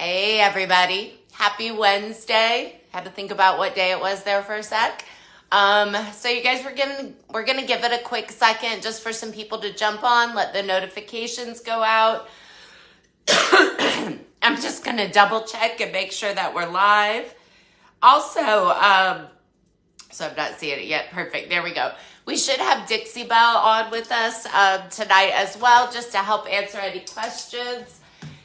Hey everybody, happy Wednesday. Had to think about what day it was there for a sec. So you guys, we're gonna give it a quick second just for some people to jump on, let the notifications go out. I'm just gonna double check and make sure that we're live. Also, so I'm not seeing it yet. Perfect, there we go. We should have Dixie Belle on with us tonight as well, just to help answer any questions.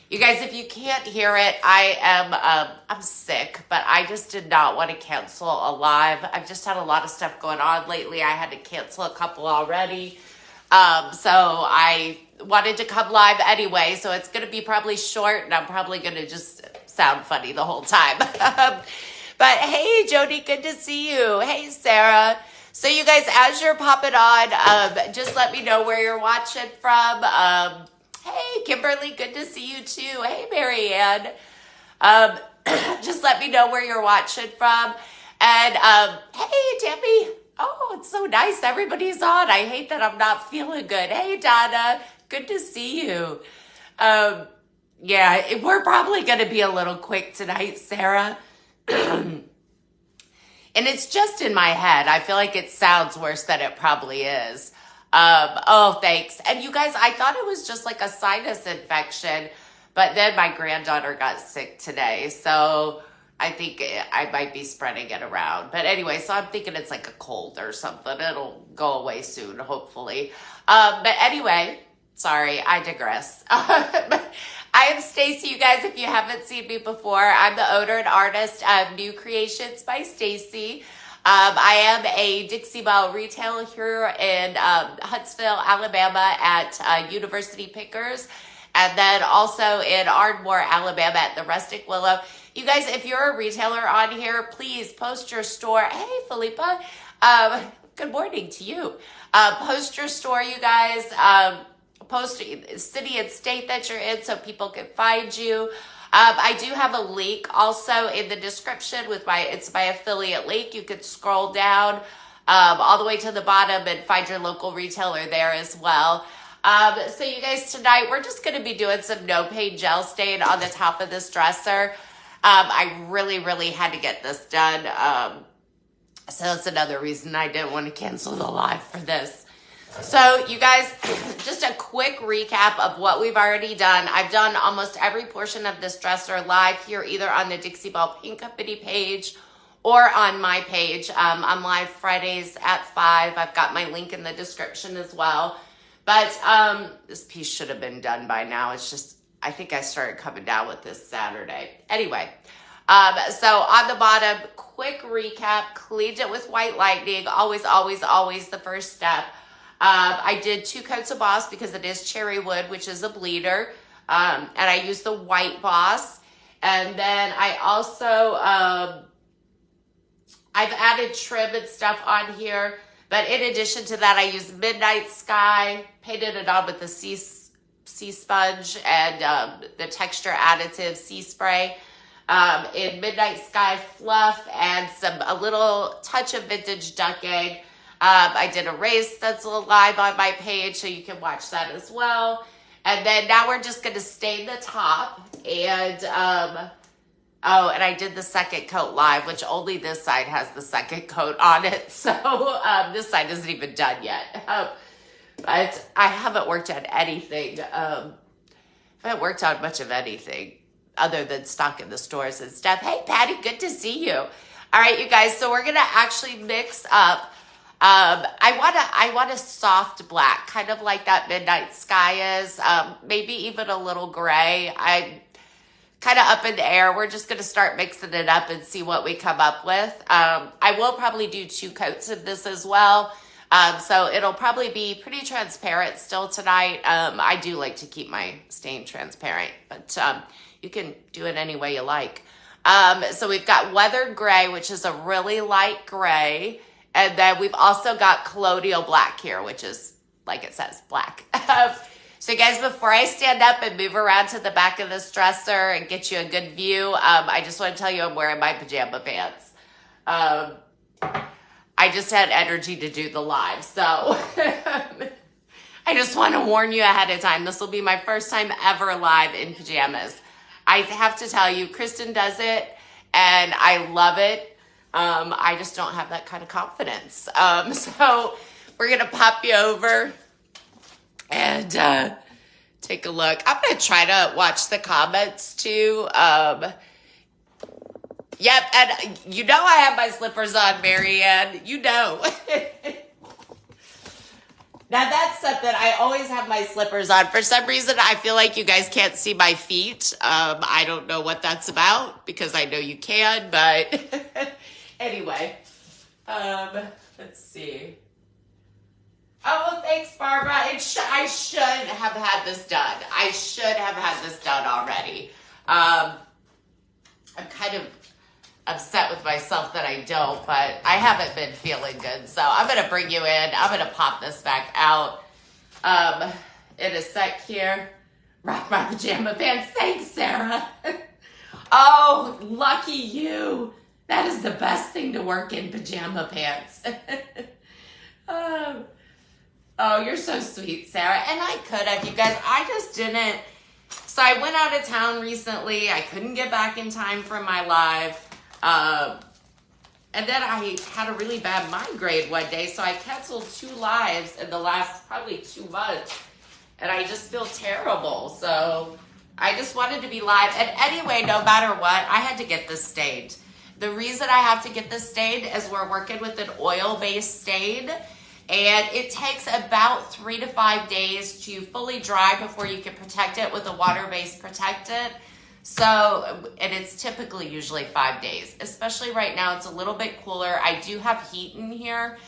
You guys, if you can't hear it, I'm sick, but I just did not want to cancel a live. I've just had a lot of stuff going on lately. I had to cancel a couple already. So I wanted to come live anyway, so it's going to be probably short, and I'm probably going to just sound funny the whole time. But hey, Jody, good to see you. Hey, Sarah. So you guys, as you're popping on, just let me know where you're watching from. Hey, Kimberly, good to see you too. Hey, Marianne. Just let me know where you're watching from. And hey, Tammy. Oh, it's so nice. Everybody's on. I hate that I'm not feeling good. Hey, Donna. Good to see you. Yeah, we're probably going to be a little quick tonight, Sarah. And it's just in my head. I feel like it sounds worse than it probably is. Oh, thanks. And you guys, I thought it was just like a sinus infection, but then my granddaughter got sick today. So I think I might be spreading it around. But anyway, so I'm thinking it's like a cold or something. It'll go away soon, hopefully. But anyway, sorry, I digress. I am Stacy, you guys, if you haven't seen me before. I'm the owner and artist of New Creations by Stacy. I am a Dixie Belle retailer here in Huntsville, Alabama at University Pickers, and then also in Ardmore, Alabama at the Rustic Willow. You guys, if you're a retailer on here, please post your store. Hey, Philippa. Good morning to you. Post your store, you guys. Post city and state that you're in so people can find you. I do have a link also in the description with it's my affiliate link. You could scroll down all the way to the bottom and find your local retailer there as well. So you guys, tonight we're just going to be doing some no paint gel stain on the top of this dresser. I really had to get this done. So that's another reason I didn't want to cancel the live for this. So you guys, just a quick recap of what we've already done. I've done almost every portion of this dresser live here, either on the Dixie Belle Paint Company page or on my page. I'm live Fridays at 5. I've got my link in the description as well. But this piece should have been done by now. It's just, I think I started coming down with this Saturday. Anyway, so on the bottom, quick recap, cleaned it with White Lightning. Always the first step. I did 2 coats of Boss because it is cherry wood, which is a bleeder. And I used the white Boss. And then I also, I've added trim and stuff on here. But in addition to that, I used Midnight Sky, painted it on with the sea sponge and the texture additive sea spray. In Midnight Sky Fluff and a little touch of vintage duck egg. I did a raised stencil live on my page, so you can watch that as well. And then now we're just going to stain the top. And, and I did the second coat live, which only this side has the second coat on it. So this side isn't even done yet. But I haven't worked on anything. I haven't worked on much of anything other than stock in the stores and stuff. Hey, Patty, good to see you. All right, you guys, so we're going to actually mix up. I want a soft black, kind of like that Midnight Sky is, maybe even a little gray. I'm kind of up in the air. We're just going to start mixing it up and see what we come up with. I will probably do 2 coats of this as well. So it'll probably be pretty transparent still tonight. I do like to keep my stain transparent, but, you can do it any way you like. So we've got Weathered Gray, which is a really light gray. And then we've also got Colonial Black here, which is, like it says, black. So guys, before I stand up and move around to the back of this dresser and get you a good view, I just want to tell you I'm wearing my pajama pants. I just had energy to do the live, so I just want to warn you ahead of time. This will be my first time ever live in pajamas. I have to tell you, Kristen does it, and I love it. I just don't have that kind of confidence. So we're going to pop you over and take a look. I'm going to try to watch the comments too. Yep, and you know I have my slippers on, Marianne. You know. Now that's something, I always have my slippers on. For some reason, I feel like you guys can't see my feet. I don't know what that's about because I know you can, but anyway. Let's see. Oh, well, thanks, Barbara. I should have had this done. I should have had this done already. I'm kind of upset with myself that I don't, but I haven't been feeling good. So I'm going to bring you in. I'm going to pop this back out in a sec here. Rock my pajama pants. Thanks, Sarah. Oh, lucky you. That is the best thing to work in, pajama pants. Oh, you're so sweet, Sarah. And I could have, you guys. I just didn't. So I went out of town recently. I couldn't get back in time for my live. And then I had a really bad migraine one day, so I canceled 2 lives in the last probably 2 months, and I just feel terrible. So I just wanted to be live. And anyway, no matter what, I had to get this stained. The reason I have to get this stained is we're working with an oil-based stain, and it takes about 3 to 5 days to fully dry before you can protect it with a water-based protectant. So, and it's typically usually 5 days, especially right now. It's a little bit cooler. I do have heat in here,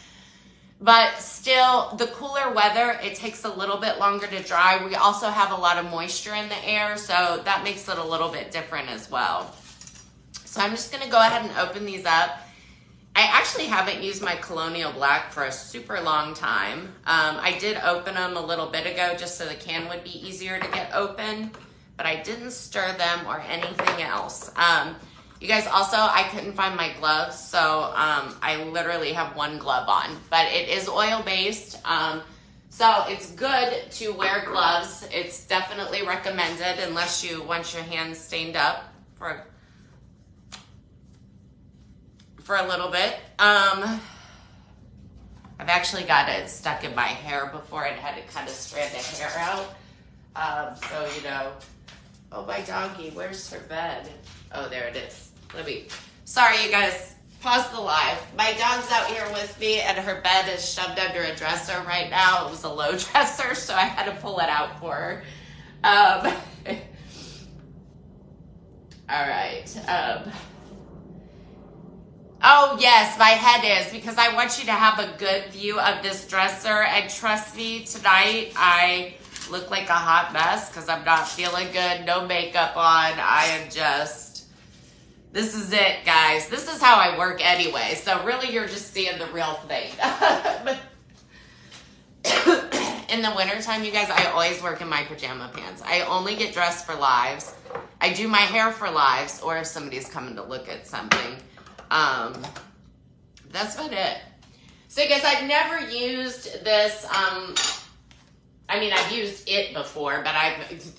but still the cooler weather, it takes a little bit longer to dry. We also have a lot of moisture in the air, so that makes it a little bit different as well. So I'm just gonna go ahead and open these up. I actually haven't used my Colonial Black for a super long time. I did open them a little bit ago just so the can would be easier to get open, but I didn't stir them or anything else. You guys, also, I couldn't find my gloves, so I literally have 1 glove on, but it is oil-based, so it's good to wear gloves. It's definitely recommended unless you want your hands stained up for a little bit. I've actually got it stuck in my hair before and had to cut a strand of hair out. So, you know, oh, my doggy, where's her bed? Oh, there it is. Sorry, you guys, pause the live. My dog's out here with me, and her bed is shoved under a dresser right now. It was a low dresser, so I had to pull it out for her. All right. Oh, yes, my head is, because I want you to have a good view of this dresser, and trust me, tonight I look like a hot mess because I'm not feeling good, no makeup on. I am just, this is it, guys. This is how I work anyway, so really you're just seeing the real thing. In the wintertime, you guys, I always work in my pajama pants. I only get dressed for lives. I do my hair for lives, or if somebody's coming to look at something. That's about it. So, you guys, I've never used this, I mean, I've used it before, but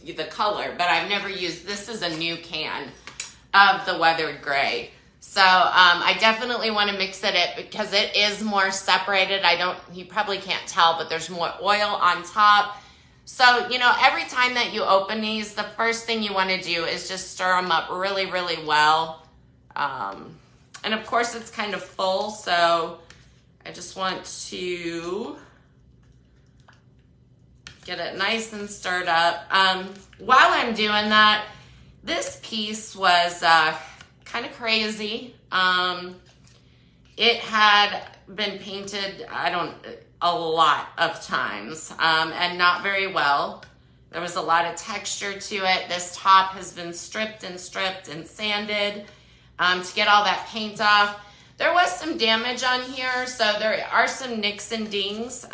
the color, but I've never used, this is a new can of the weathered gray. So, I definitely want to mix it because it is more separated. You probably can't tell, but there's more oil on top. So, you know, every time that you open these, the first thing you want to do is just stir them up really, really well. And of course it's kind of full, so I just want to get it nice and stirred up. While I'm doing that, this piece was kind of crazy. It had been painted, a lot of times, and not very well. There was a lot of texture to it. This top has been stripped and sanded to get all that paint off. There was some damage on here, so there are some nicks and dings.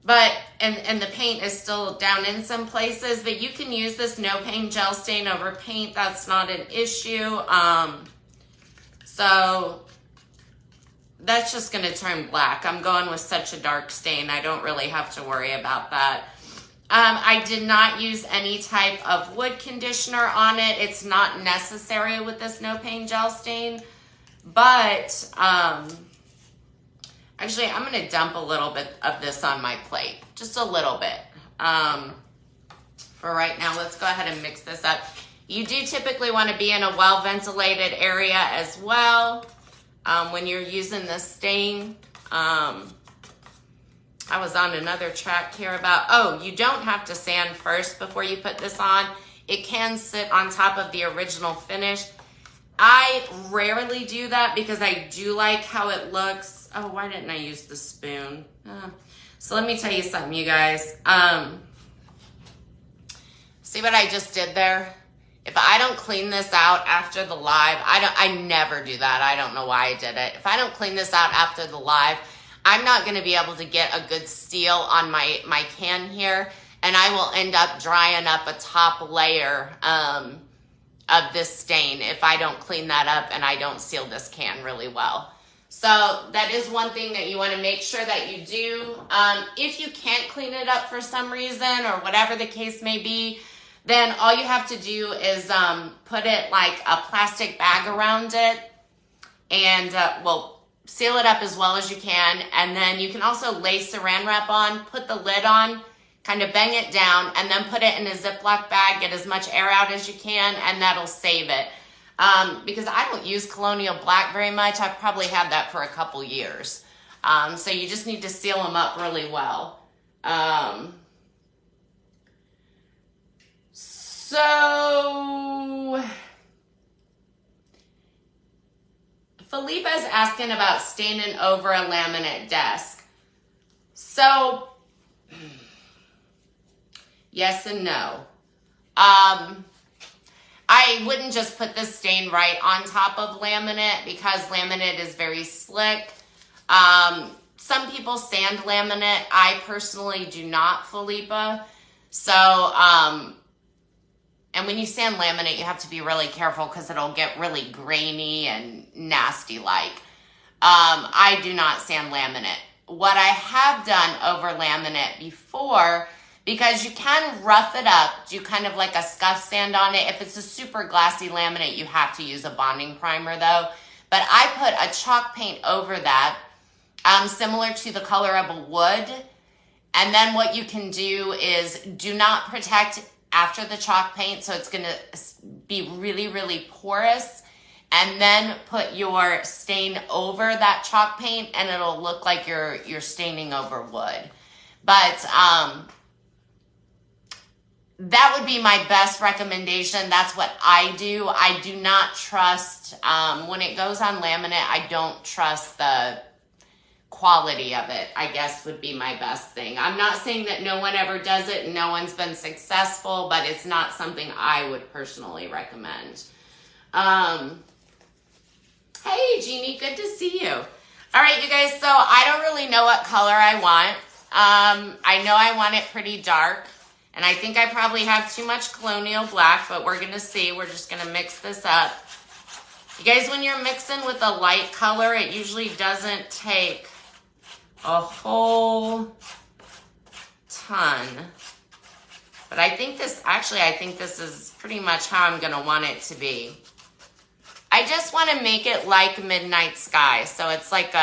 But the paint is still down in some places, but you can use this no paint gel stain over paint. That's not an issue. So that's just gonna turn black. I'm going with such a dark stain. I don't really have to worry about that. I did not use any type of wood conditioner on it. It's not necessary with this no pain gel stain, but actually I'm gonna dump a little bit of this on my plate, just a little bit. For right now, let's go ahead and mix this up. You do typically want to be in a well-ventilated area as well when you're using this stain. I was on another track here about, oh, you don't have to sand first before you put this on. It can sit on top of the original finish. I rarely do that because I do like how it looks. Oh, why didn't I use the spoon? So let me tell you something, you guys. See what I just did there? If I don't clean this out after the live, I never do that. I don't know why I did it. If I don't clean this out after the live, I'm not going to be able to get a good seal on my can here, and I will end up drying up a top layer of this stain if I don't clean that up and I don't seal this can really well. So that is one thing that you want to make sure that you do. If you can't clean it up for some reason or whatever the case may be, then all you have to do is put it like a plastic bag around it and, well, seal it up as well as you can. And then you can also lay saran wrap on, put the lid on, kind of bang it down, and then put it in a Ziploc bag, get as much air out as you can, and that'll save it. Because I don't use Colonial Black very much. I've probably had that for a couple years. So you just need to seal them up really well. So Felipa's asking about staining over a laminate desk. So yes and no. I wouldn't just put the stain right on top of laminate because laminate is very slick. Some people sand laminate. I personally do not, Felipa. So, and when you sand laminate, you have to be really careful because it'll get really grainy and nasty like. I do not sand laminate. What I have done over laminate before, because you can rough it up, do kind of like a scuff sand on it. If it's a super glassy laminate, you have to use a bonding primer though. But I put a chalk paint over that, similar to the color of a wood. And then what you can do is do not protect after the chalk paint, so it's gonna be really, really porous, and then put your stain over that chalk paint and it'll look like you're staining over wood. But that would be my best recommendation. That's what I do. I do not trust, when it goes on laminate, I don't trust the quality of it, I guess would be my best thing. I'm not saying that no one ever does it and no one's been successful, but it's not something I would personally recommend. Hey, Jeannie, good to see you. All right, you guys, so I don't really know what color I want. I know I want it pretty dark, and I think I probably have too much Colonial Black, but we're gonna see. We're just gonna mix this up. You guys, when you're mixing with a light color, it usually doesn't take a whole ton. But I think this, actually, I think this is pretty much how I'm gonna want it to be. I just wanna make it like Midnight Sky. So it's like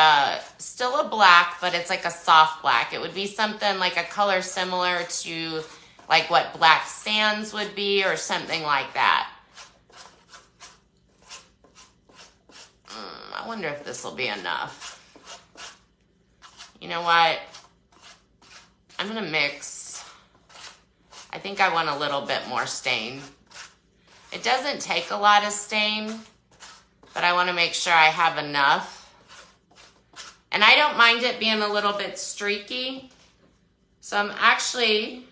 still a black, but it's like a soft black. It would be something like a color similar to like what black sands would be or something like that. I wonder if this will be enough. You know what? I'm gonna mix. I think I want a little bit more stain. It doesn't take a lot of stain, but I wanna make sure I have enough. And I don't mind it being a little bit streaky. So I'm actually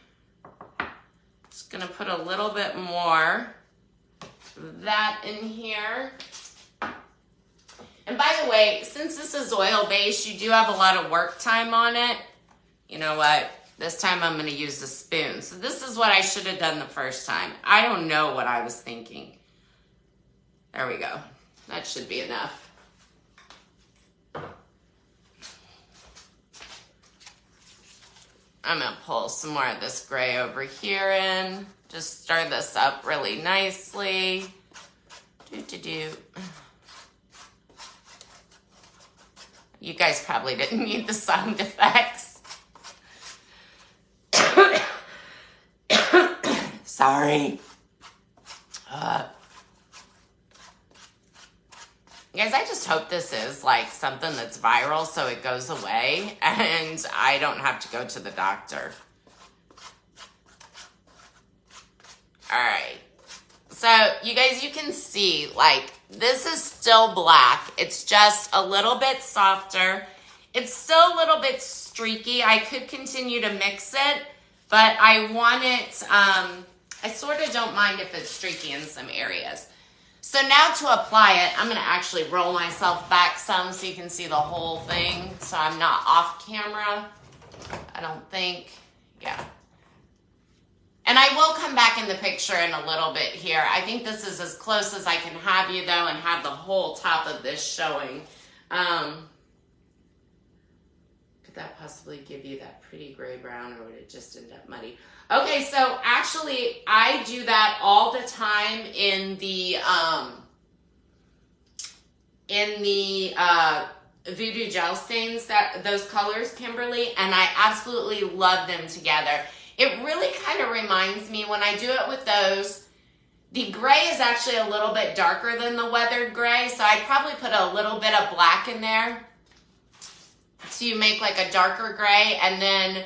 just gonna put a little bit more of that in here. And by the way, since this is oil-based, you do have a lot of work time on it. You know what? This time I'm gonna use the spoon. So this is what I should have done the first time. I don't know what I was thinking. There we go. That should be enough. I'm gonna pull some more of this gray over here in. Just stir this up really nicely. You guys probably didn't need the sound effects. Sorry. Guys, I just hope this is like something that's viral so it goes away and I don't have to go to the doctor. All right. So you guys, you can see like this is still black. It's just a little bit softer. It's still a little bit streaky. I could continue to mix it, but I want it, I sort of don't mind if it's streaky in some areas. So now to apply it, I'm gonna actually roll myself back some so you can see the whole thing. So I'm not off camera, I don't think, yeah. And I will come back in the picture in a little bit here. I think this is as close as I can have you though and have the whole top of this showing. Could that possibly give you that pretty gray brown or would it just end up muddy? Okay, so actually I do that all the time in the Voodoo Gel Stains, those colors, Kimberly, and I absolutely love them together. It really kind of reminds me when I do it with those, the gray is actually a little bit darker than the weathered gray, so I'd probably put a little bit of black in there to make like a darker gray, and then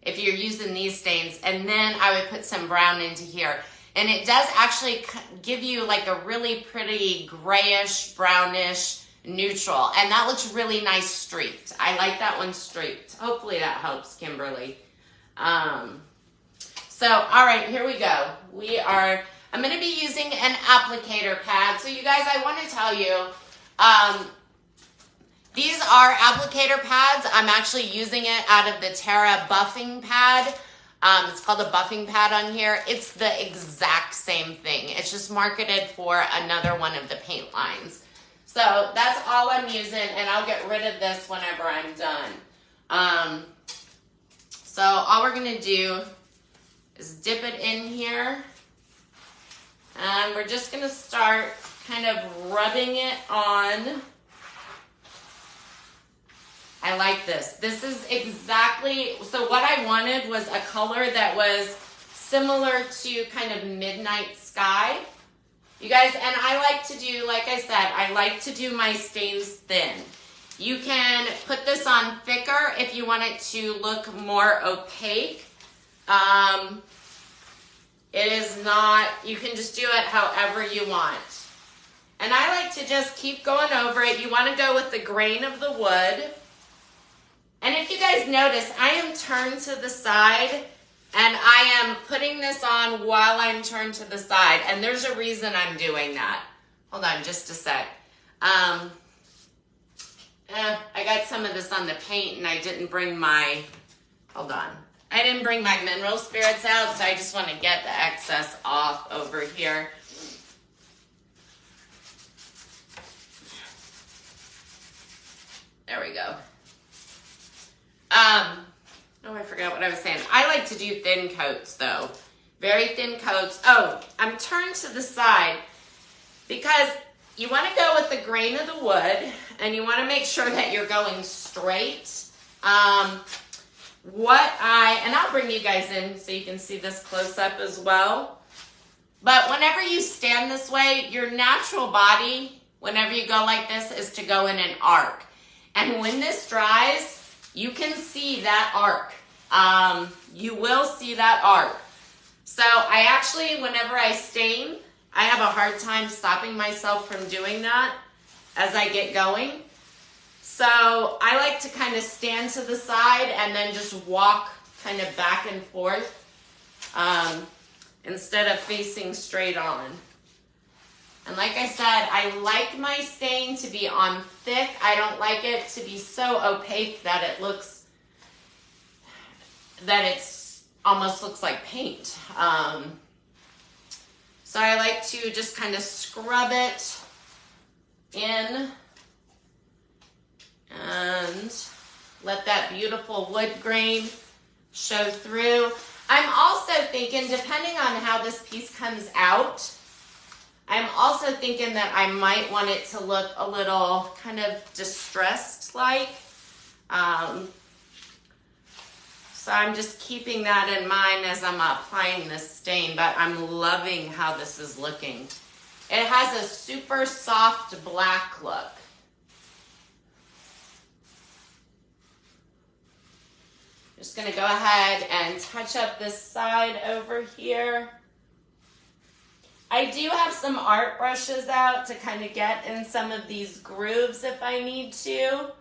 if you're using these stains, and then I would put some brown into here. And it does actually give you like a really pretty grayish, brownish neutral. And that looks really nice streaked. I like that one streaked. Hopefully that helps, Kimberly. So, all right, here we go. I'm gonna be using an applicator pad. So you guys, I wanna tell you, these are applicator pads. I'm actually using it out of the Terra buffing pad. It's called a buffing pad on here. It's the exact same thing. It's just marketed for another one of the paint lines. So that's all I'm using, and I'll get rid of this whenever I'm done. So all we're gonna do is dip it in here. And we're just gonna start kind of rubbing it on. I like this. This is exactly, so what I wanted was a color that was similar to kind of midnight sky. You guys, and I like to do, like I said, I like to do my stains thin. You can put this on thicker if you want it to look more opaque. It is not, you can just do it however you want. And I like to just keep going over it. You want to go with the grain of the wood. And if you guys notice, I am turned to the side and I am putting this on while I'm turned to the side. And there's a reason I'm doing that. Hold on just a sec. I got some of this on the paint and I didn't bring my, hold on. I didn't bring my mineral spirits out, so I just want to get the excess off over here. There we go. Oh, I forgot what I was saying. I like to do thin coats though. Very thin coats. Oh, I'm turned to the side because you want to go with the grain of the wood and you want to make sure that you're going straight. And I'll bring you guys in so you can see this close up as well. But whenever you stand this way, your natural body, whenever you go like this, is to go in an arc. And when this dries, you can see that arc. You will see that arc. So I actually, whenever I stain, I have a hard time stopping myself from doing that as I get going. So I like to kind of stand to the side and then just walk kind of back and forth instead of facing straight on. And like I said, I like my stain to be on thick. I don't like it to be so opaque that it looks, that it's almost looks like paint. So I like to just kind of scrub it in and let that beautiful wood grain show through. I'm also thinking, depending on how this piece comes out, I'm also thinking that I might want it to look a little kind of distressed like. So I'm just keeping that in mind as I'm applying this stain, but I'm loving how this is looking. It has a super soft black look. Just gonna go ahead and touch up this side over here. I do have some art brushes out to kind of get in some of these grooves if I need to.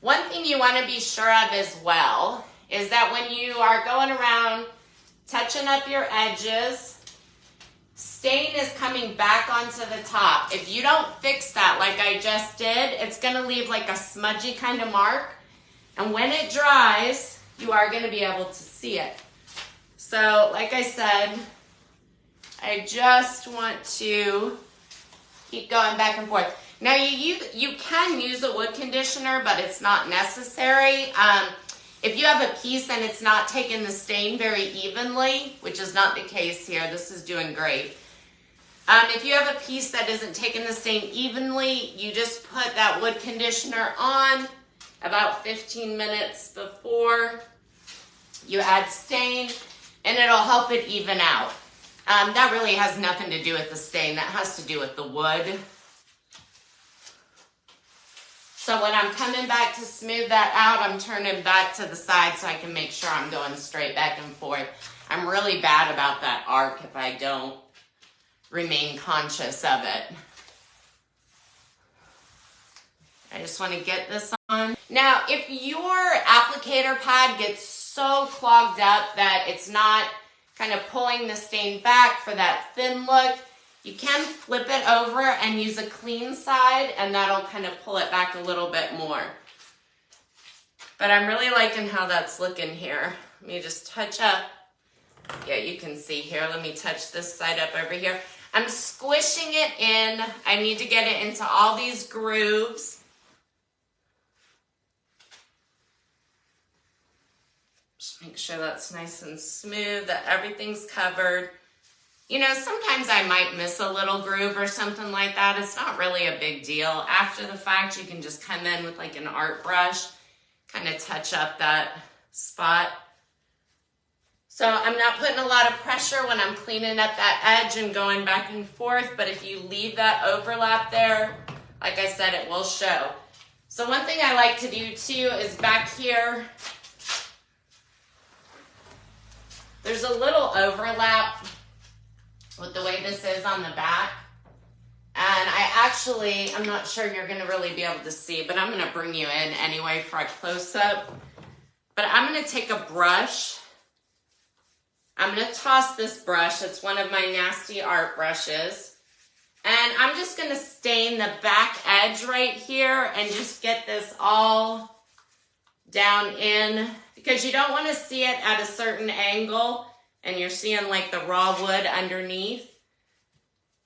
One thing you want to be sure of as well is that when you are going around touching up your edges, stain is coming back onto the top. If you don't fix that like I just did, it's going to leave like a smudgy kind of mark. And when it dries, you are going to be able to see it. So like I said, I just want to keep going back and forth. Now you can use a wood conditioner, but it's not necessary. If you have a piece and it's not taking the stain very evenly, which is not the case here, this is doing great. If you have a piece that isn't taking the stain evenly, you just put that wood conditioner on about 15 minutes before you add stain, and it'll help it even out. That really has nothing to do with the stain. That has to do with the wood. So when I'm coming back to smooth that out, I'm turning back to the side so I can make sure I'm going straight back and forth. I'm really bad about that arc if I don't remain conscious of it. I just want to get this on. Now, if your applicator pad gets so clogged up that it's not kind of pulling the stain back for that thin look, you can flip it over and use a clean side, and that'll kind of pull it back a little bit more. But I'm really liking how that's looking here. Let me just touch up. Yeah, you can see here. Let me touch this side up over here. I'm squishing it in. I need to get it into all these grooves. Just make sure that's nice and smooth, that everything's covered. You know, sometimes I might miss a little groove or something like that. It's not really a big deal. After the fact, you can just come in with like an art brush, kind of touch up that spot. So I'm not putting a lot of pressure when I'm cleaning up that edge and going back and forth, but if you leave that overlap there, like I said, it will show. So one thing I like to do too is back here, there's a little overlap with the way this is on the back. And I'm not sure you're gonna really be able to see, but I'm gonna bring you in anyway for a close-up. But I'm gonna take a brush. I'm gonna toss this brush. It's one of my nasty art brushes. And I'm just gonna stain the back edge right here and just get this all down in, because you don't wanna see it at a certain angle and you're seeing like the raw wood underneath.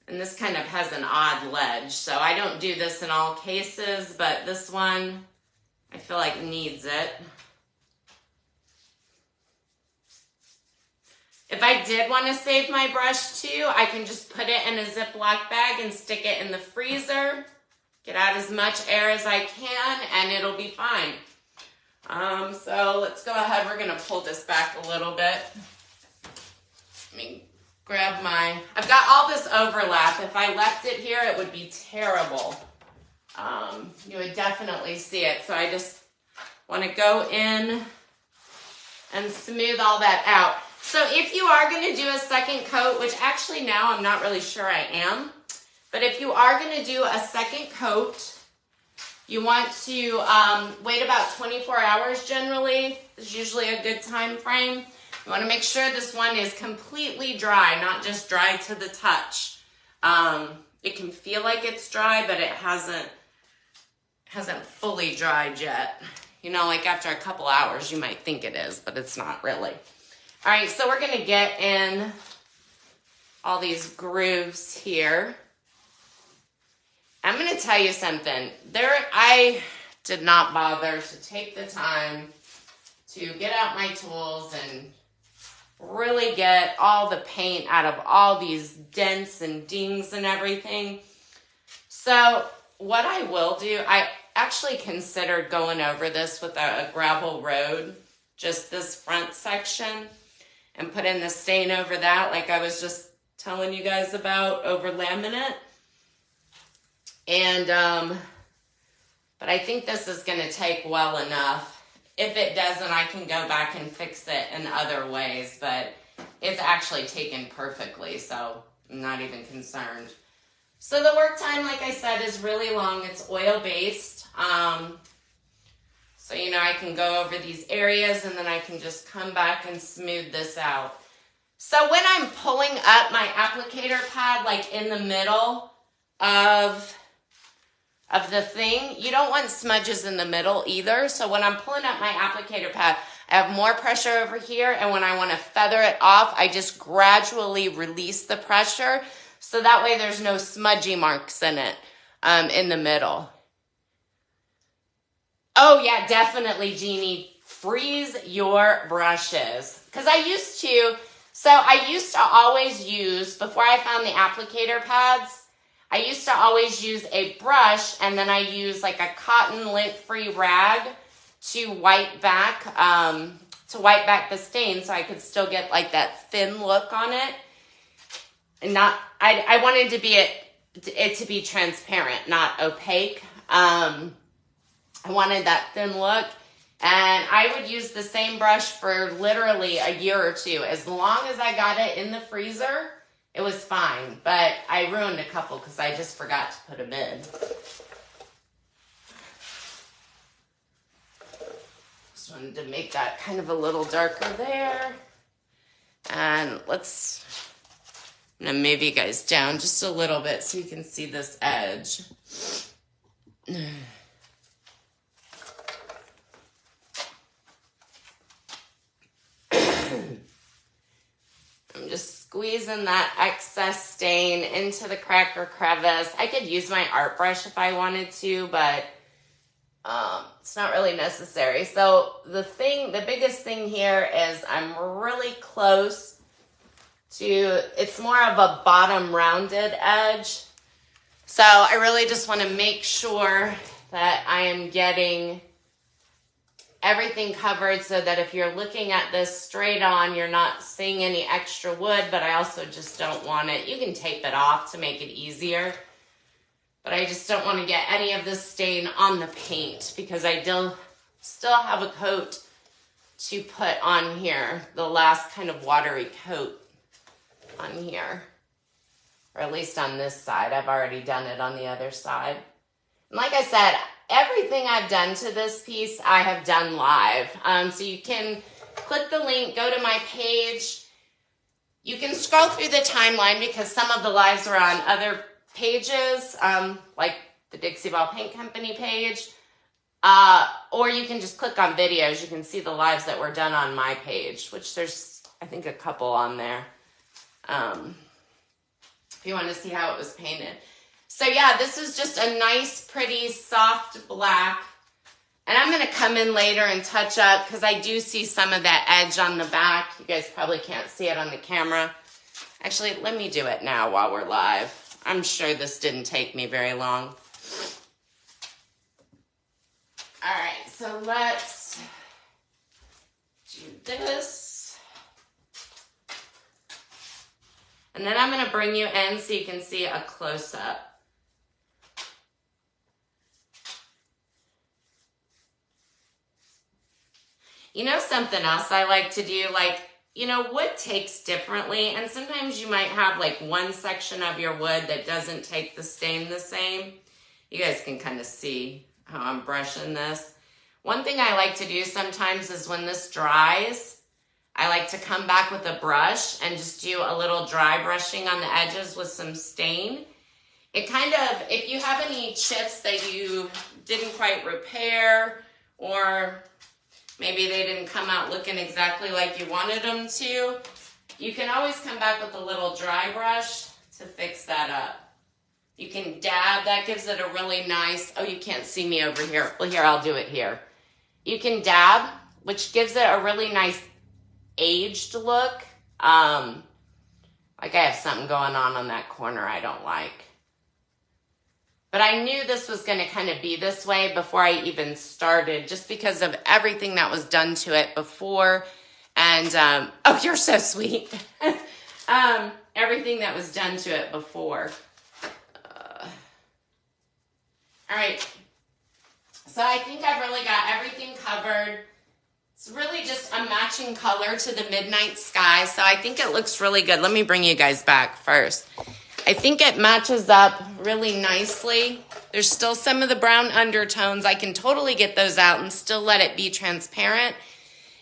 And this kind of has an odd ledge. So I don't do this in all cases, but this one I feel like needs it. If I did want to save my brush too, I can just put it in a Ziploc bag and stick it in the freezer. Get out as much air as I can and it'll be fine. So let's go ahead. We're going to pull this back a little bit. Let me grab I've got all this overlap. If I left it here, it would be terrible. You would definitely see it. So I just want to go in and smooth all that out. So if you are going to do a second coat, which actually now I'm not really sure I am, but if you are going to do a second coat, you want to wait about 24 hours generally. It's usually a good time frame. You want to make sure this one is completely dry, not just dry to the touch. It can feel like it's dry, but it hasn't fully dried yet. You know, like after a couple hours, you might think it is, but it's not really. All right, so we're going to get in all these grooves here. I'm going to tell you something. did not bother to take the time to get out my tools and really get all the paint out of all these dents and dings and everything. So what I will do, I actually considered going over this with a gravel road, just this front section, and put in the stain over that, like I was just telling you guys about, over laminate. And, but I think this is going to take well enough. If it doesn't, I can go back and fix it in other ways, but it's actually taken perfectly, so I'm not even concerned. So the work time, like I said, is really long. It's oil-based. So, you know, I can go over these areas and then I can just come back and smooth this out. So when I'm pulling up my applicator pad, like in the middle of the thing, you don't want smudges in the middle either. So when I'm pulling up my applicator pad, I have more pressure over here, and when I want to feather it off, I just gradually release the pressure, so that way there's no smudgy marks in it, in the middle. Oh yeah, definitely, Jeannie, freeze your brushes. Because I used to always use, before I found the applicator pads, I used to always use a brush, and then I use like a cotton lint-free rag to wipe back the stain, so I could still get like that thin look on it. And I wanted it to be transparent, not opaque. I wanted that thin look, and I would use the same brush for literally a year or two. As long as I got it in the freezer, it was fine, but I ruined a couple because I just forgot to put them in. Just wanted to make that kind of a little darker there. And I'm gonna move you guys down just a little bit so you can see this edge. I'm just squeezing that excess stain into the crack or crevice. I could use my art brush if I wanted to, but it's not really necessary. So the biggest thing here is I'm really close to, it's more of a bottom rounded edge. So I really just want to make sure that I am getting everything covered, so that if you're looking at this straight on, you're not seeing any extra wood, but I also just don't want it. You can tape it off to make it easier, but I just don't want to get any of this stain on the paint because I still have a coat to put on here, the last kind of watery coat on here, or at least on this side. I've already done it on the other side. And like I said, everything I've done to this piece, I have done live. So you can click the link, go to my page. You can scroll through the timeline because some of the lives are on other pages, like the Dixie Belle Paint Company page. Or you can just click on videos. You can see the lives that were done on my page, which there's, I think, a couple on there. If you want to see how it was painted. So yeah, this is just a nice, pretty, soft black. And I'm going to come in later and touch up because I do see some of that edge on the back. You guys probably can't see it on the camera. Actually, let me do it now while we're live. I'm sure this didn't take me very long. All right, so let's do this. And then I'm going to bring you in so you can see a close-up. You know something else I like to do? Like, you know, wood takes differently, and sometimes you might have like one section of your wood that doesn't take the stain the same. You guys can kind of see how I'm brushing this. One thing I like to do sometimes is when this dries, I like to come back with a brush and just do a little dry brushing on the edges with some stain. It kind of, if you have any chips that you didn't quite repair, or maybe they didn't come out looking exactly like you wanted them to, you can always come back with a little dry brush to fix that up. You can dab. That gives it a really nice, oh, you can't see me over here. Well, here, I'll do it here. You can dab, which gives it a really nice aged look. Like I have something going on that corner I don't like. But I knew this was going to kind of be this way before I even started, just because of everything that was done to it before. And, oh, you're so sweet. Everything that was done to it before. All right. So I think I've really got everything covered. It's really just a matching color to the midnight sky. So I think it looks really good. Let me bring you guys back first. I think it matches up really nicely. There's still some of the brown undertones. I can totally get those out and still let it be transparent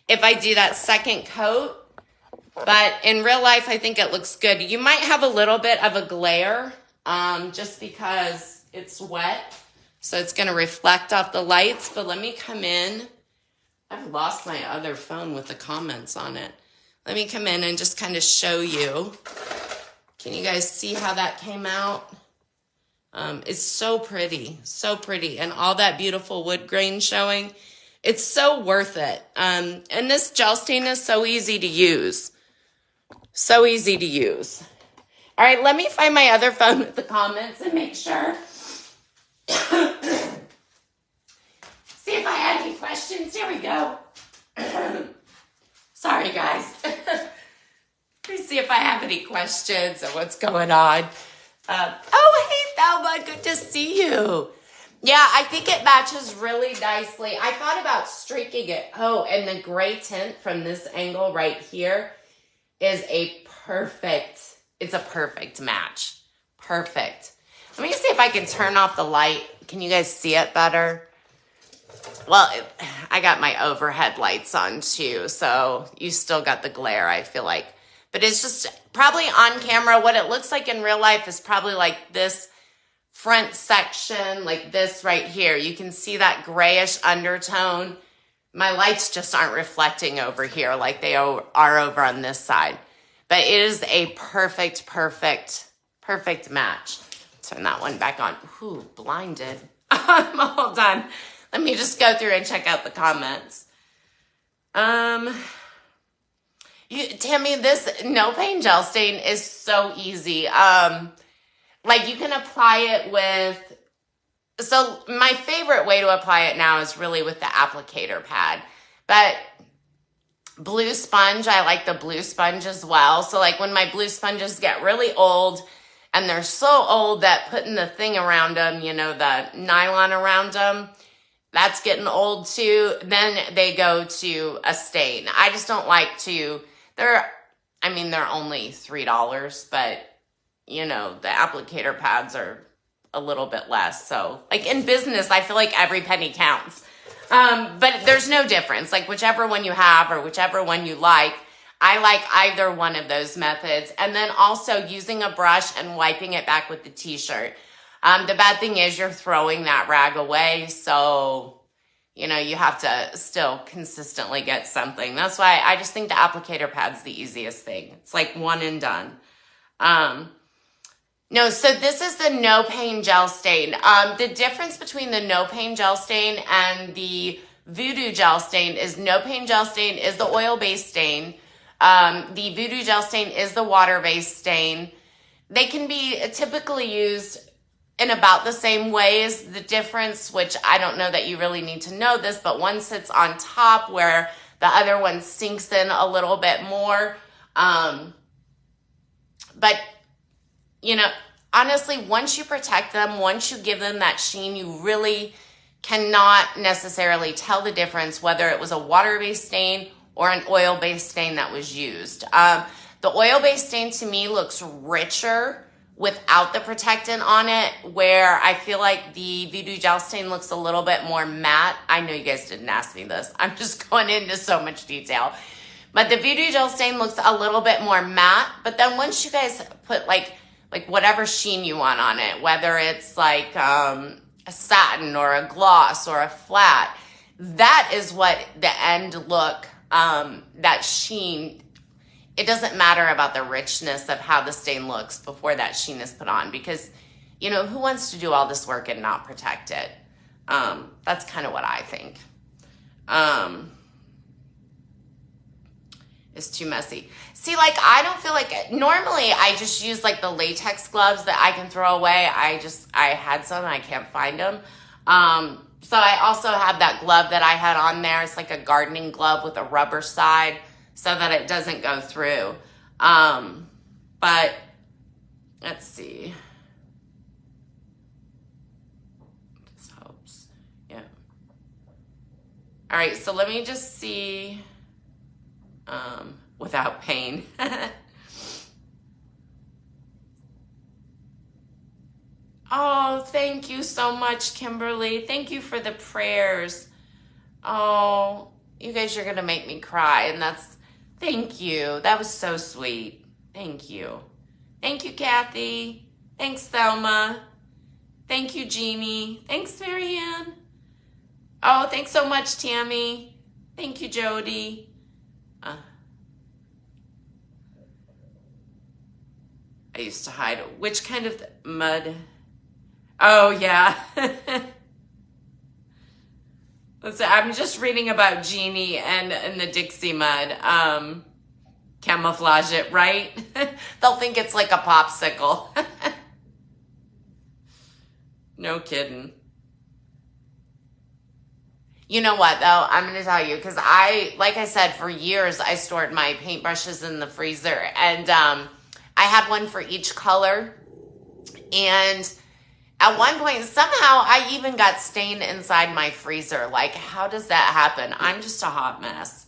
if I do that second coat. But in real life, I think it looks good. You might have a little bit of a glare just because it's wet. So it's going to reflect off the lights. But let me come in. I've lost my other phone with the comments on it. Let me come in and just kind of show you. Can you guys see how that came out? It's so pretty, and all that beautiful wood grain showing. It's so worth it. And this gel stain is so easy to use. So easy to use. All right, let me find my other phone with the comments and make sure. See if I had any questions. Here we go. Sorry, guys. Let me see if I have any questions or what's going on. Oh, hey, Thelma. Good to see you. Yeah, I think it matches really nicely. I thought about streaking it. Oh, and the gray tint from this angle right here is it's a perfect match. Perfect. Let me see if I can turn off the light. Can you guys see it better? Well, I got my overhead lights on too, so you still got the glare, I feel like. But it's just probably on camera. What it looks like in real life is probably like this front section, like this right here. You can see that grayish undertone. My lights just aren't reflecting over here like they are over on this side. But it is a perfect match. Turn that one back on. Ooh, blinded. Hold on. Let me just go through and check out the comments. Tammy, this no pain gel stain is so easy. Like you can apply it with, so my favorite way to apply it now is really with the applicator pad. But blue sponge, I like the blue sponge as well. So like when my blue sponges get really old, and they're so old that putting the thing around them, you know, the nylon around them, that's getting old too. Then they go to a stain. I just don't like to, they're only $3, but you know, the applicator pads are a little bit less. So like in business, I feel like every penny counts. But there's no difference. Like whichever one you have or whichever one you like, I like either one of those methods. And then also using a brush and wiping it back with the t-shirt. The bad thing is you're throwing that rag away. So, you know, you have to still consistently get something. That's why I just think the applicator pad's the easiest thing. It's like one and done. No, so this is the no pain gel stain. The difference between the no pain gel stain and the Voodoo gel stain is no pain gel stain is the oil-based stain. The Voodoo gel stain is the water-based stain. They can be typically used in about the same ways. The difference, which I don't know that you really need to know this, but one sits on top where the other one sinks in a little bit more. But, you know, honestly, once you protect them, once you give them that sheen, you really cannot necessarily tell the difference whether it was a water-based stain or an oil-based stain that was used. The oil-based stain to me looks richer without the protectant on it, where I feel like the Voodoo gel stain looks a little bit more matte. I know you guys didn't ask me this. I'm just going into so much detail. But the Voodoo gel stain looks a little bit more matte. But then once you guys put like whatever sheen you want on it, whether it's like a satin or a gloss or a flat, that is what the end look, that sheen, it doesn't matter about the richness of how the stain looks before that sheen is put on, because you know, who wants to do all this work and not protect it? That's kind of what I think. It's too messy. See, like, I don't feel like it. Normally I just use like the latex gloves that I can throw away. I had some and I can't find them. So I also have that glove that I had on there. It's like a gardening glove with a rubber side so that it doesn't go through. But let's see. This helps. Yeah. All right, so let me just see without pain. Oh, thank you so much, Kimberly. Thank you for the prayers. Oh, you guys are going to make me cry, and thank you. That was so sweet. Thank you. Thank you, Kathy. Thanks, Thelma. Thank you, Jeannie. Thanks, Marianne. Oh, thanks so much, Tammy. Thank you, Jody. I used to hide. Which kind of mud? Oh, yeah. Listen, I'm just reading about Jeannie and the Dixie mud. Camouflage it, right? They'll think it's like a popsicle. No kidding. You know what, though? I'm going to tell you, because like I said, for years, I stored my paintbrushes in the freezer. And I had one for each color. And at one point, somehow, I even got stained inside my freezer. Like, how does that happen? I'm just a hot mess.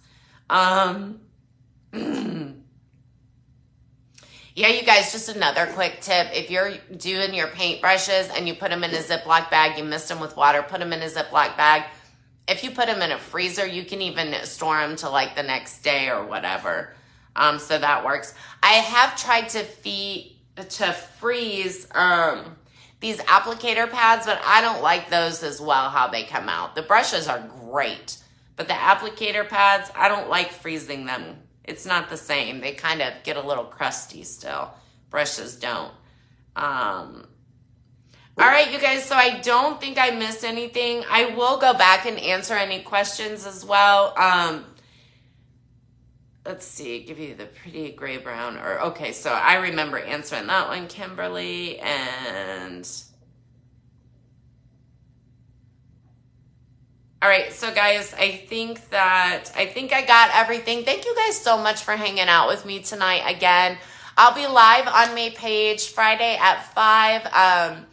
Yeah, you guys, just another quick tip. If you're doing your paintbrushes and you put them in a Ziploc bag, you mist them with water, put them in a Ziploc bag. If you put them in a freezer, you can even store them to like the next day or whatever. So that works. I have tried to freeze these applicator pads, but I don't like those as well, how they come out. The brushes are great, but the applicator pads, I don't like freezing them. It's not the same. They kind of get a little crusty still. Brushes don't. All right, you guys, so I don't think I missed anything. I will go back and answer any questions as well. Let's see, give you the pretty gray brown. Okay, so I remember answering that one, Kimberly, and... All right, so guys, I think I got everything. Thank you guys so much for hanging out with me tonight again. I'll be live on my page Friday at 5.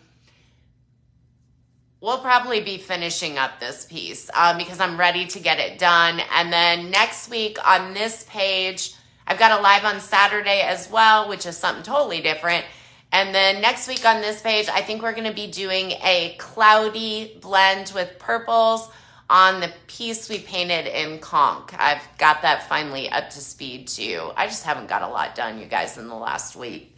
We'll probably be finishing up this piece because I'm ready to get it done. And then next week on this page, I've got a live on Saturday as well, which is something totally different. And then next week on this page, I think we're going to be doing a cloudy blend with purples on the piece we painted in conch. I've got that finally up to speed too. I just haven't got a lot done, you guys, in the last week.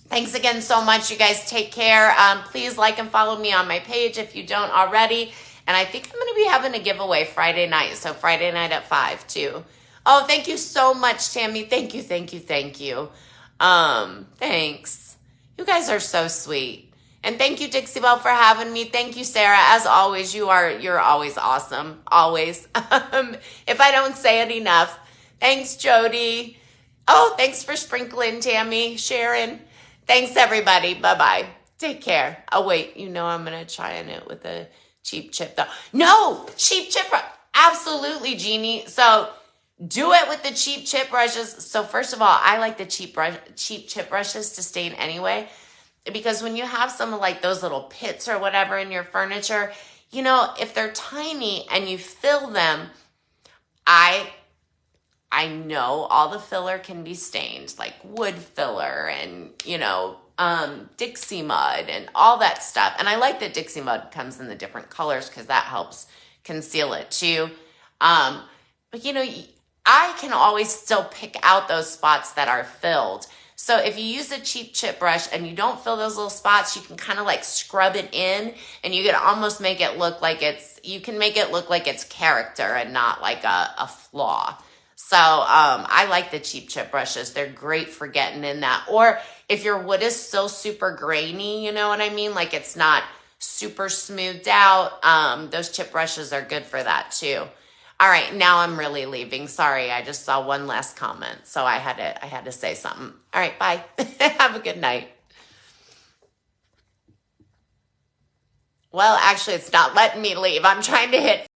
Thanks again so much. You guys take care. Please like and follow me on my page if you don't already. And I think I'm going to be having a giveaway Friday night. So Friday night at 5 too. Oh, thank you so much, Tammy. Thank you, thank you, thank you. Thanks. You guys are so sweet. And thank you, Dixie Belle, for having me. Thank you, Sarah. As always, you're always awesome. Always. If I don't say it enough. Thanks, Jody. Oh, thanks for sprinkling, Tammy, Sharon. Thanks, everybody. Bye-bye. Take care. Oh, wait. You know I'm going to try it with a cheap chip, though. No! Cheap chip. Absolutely, Jeannie. So do it with the cheap chip brushes. So first of all, I like the cheap chip brushes to stain anyway. Because when you have some of like those little pits or whatever in your furniture, you know, if they're tiny and you fill them, I know all the filler can be stained, like wood filler and, you know, Dixie mud and all that stuff. And I like that Dixie mud comes in the different colors because that helps conceal it too. But, you know, I can always still pick out those spots that are filled. So if you use a cheap chip brush and you don't fill those little spots, you can kind of like scrub it in and you can almost make it look like it's character and not like a flaw. So I like the cheap chip brushes. They're great for getting in that. Or if your wood is so super grainy, you know what I mean? Like it's not super smoothed out. Those chip brushes are good for that too. All right, now I'm really leaving. Sorry, I just saw one last comment, so I had to say something. All right, bye. Have a good night. Well, actually, it's not letting me leave. I'm trying to hit